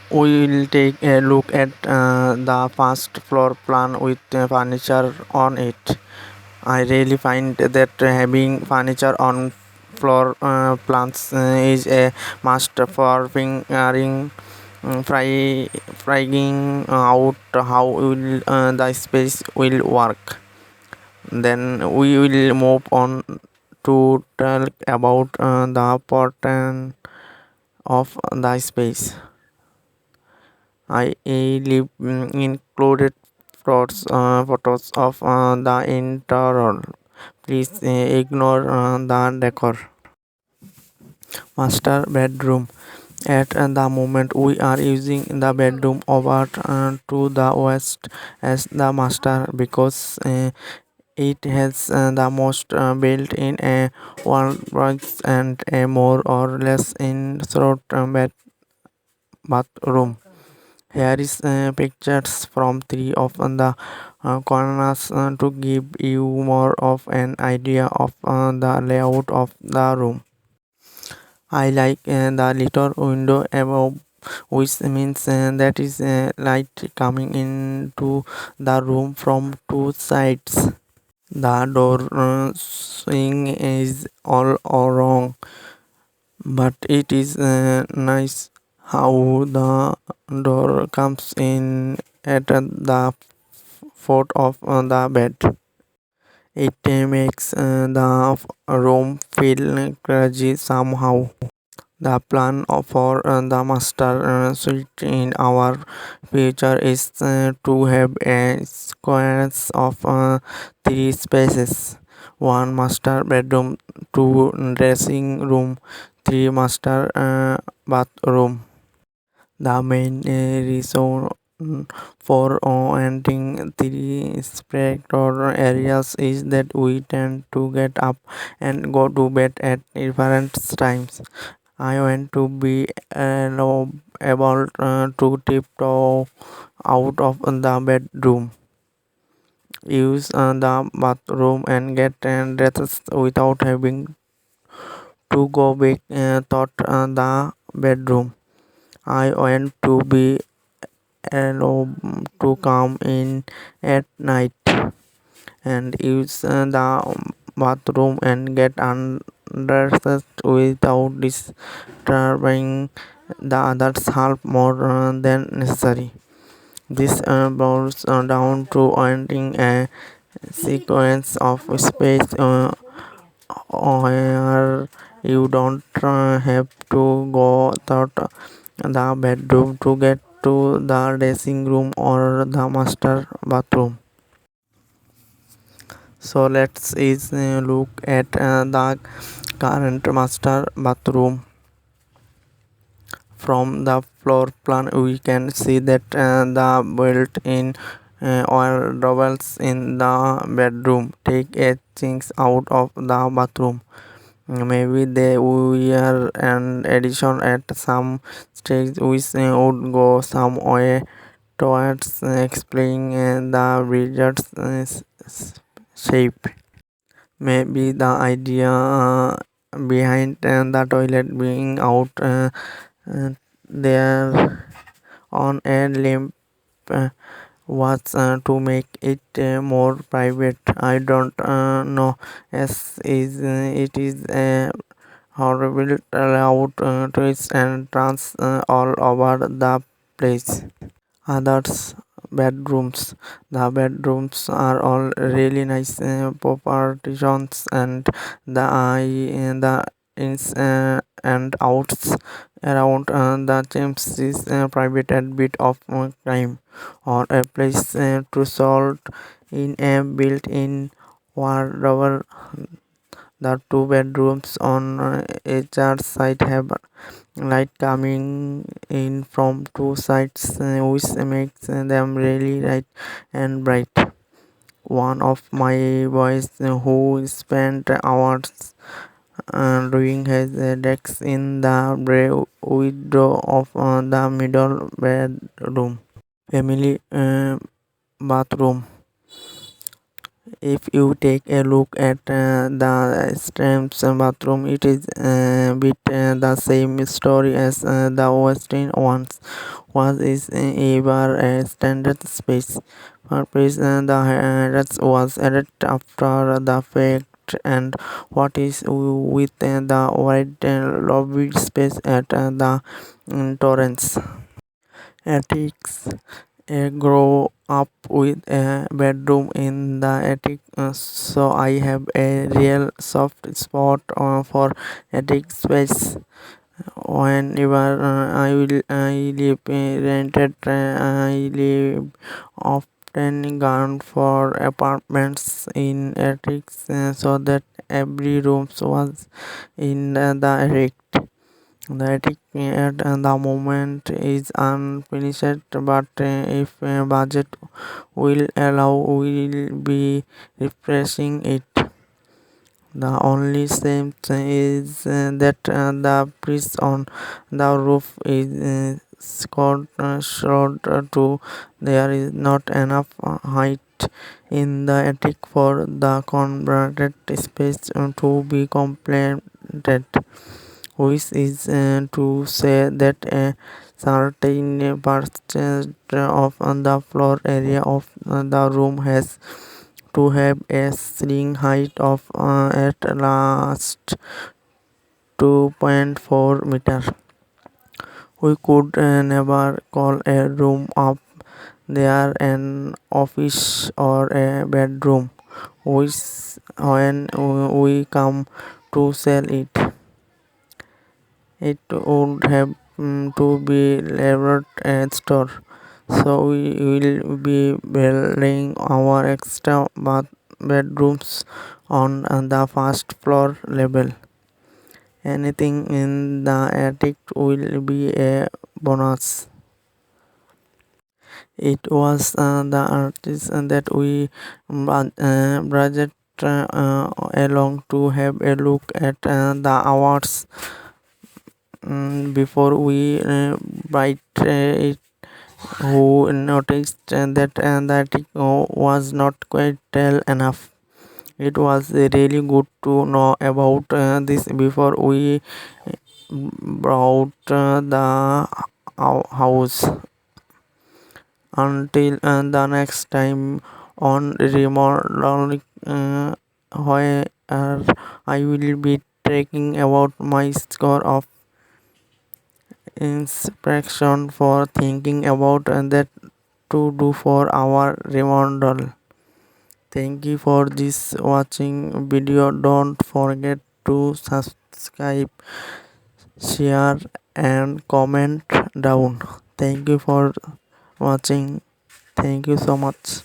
We will take a look at the first floor plan with furniture on it. I really find that having furniture on floor plans is a must for figuring out how the space will work. Then we will move on to talk about the pattern of the space. I live included photos of the interior. Please ignore the decor. Master bedroom. At the moment, we are using the bedroom over to the west as the master because it has the most built-in wardrobes and a more or less in short bathroom. Here is pictures from three of the corners to give you more of an idea of the layout of the room. I like the little window above, which means that is light coming into the room from two sides. The door swing is all wrong, but it is nice how the door comes in at the foot of the bed. It makes the room feel cozy somehow. The plan for the master suite in our future is to have a square of three spaces: one master bedroom, two dressing room, three master bathroom. The main reason for entering three separate areas is that we tend to get up and go to bed at different times. I want to be able to tiptoe out of the bedroom, use the bathroom, and get dressed without having to go back thought the bedroom. I want to be able to come in at night and use the bathroom and get undressed without disturbing the others half more than necessary. This boils down to wanting a sequence of space where you don't have to go through the bedroom to get to the dressing room or the master bathroom. So let's is look at the current master bathroom. From the floor plan, we can see that the built-in wardrobes in the bedroom take things out of the bathroom. Maybe they were an addition at some stage which would go some way towards explaining the bridge's shape. Maybe the idea behind the toilet being out uh, there on a limb was to make it more private. I don't know as is it is a horrible loud twists and turns all over the place. Others bedrooms. The bedrooms are all really nice proportions and the ins and outs around the chimps is private and bit of crime or a place to salt in a built-in wardrobe. The two bedrooms on each side have light coming in from two sides, which makes them really light and bright. One of my boys who spent hours doing his decks in the window of the middle bedroom. Family bathroom. If you take a look at the Stram's bathroom, it is bit the same story as the Western ones. Was is ever a standard space. Purpose the that was added after the fact, and what is with the wide lobby space at the Torrance. Attics. I grow up with a bedroom in the attic, so I have a real soft spot for attic space. Whenever I live rented, I live often gone for apartments in attics, so that every room was in the attic. The attic at the moment is unfinished, but if budget will allow, will be refreshing it. The only shame is that the bridge on the roof is short to there is not enough height in the attic for the converted space to be completed, which is to say that a certain percentage of the floor area of the room has to have a ceiling height of at last 2.4 meter. We could never call a room up there an office or a bedroom, which when we come to sell it, it would have to be labeled a store. So we will be building our extra bedrooms on the first floor level. Anything in the attic will be a bonus. It was the artist that we budget along to have a look at the awards before we bite it. Who noticed that the attic was not quite tall enough. It was really good to know about this before we bought the house. Until the next time on remodeling, where I will be taking about my score of inspection for thinking about that to do for our remodel. Thank you for this watching video. Don't forget to subscribe, share and comment down. Thank you for watching. Thank you so much.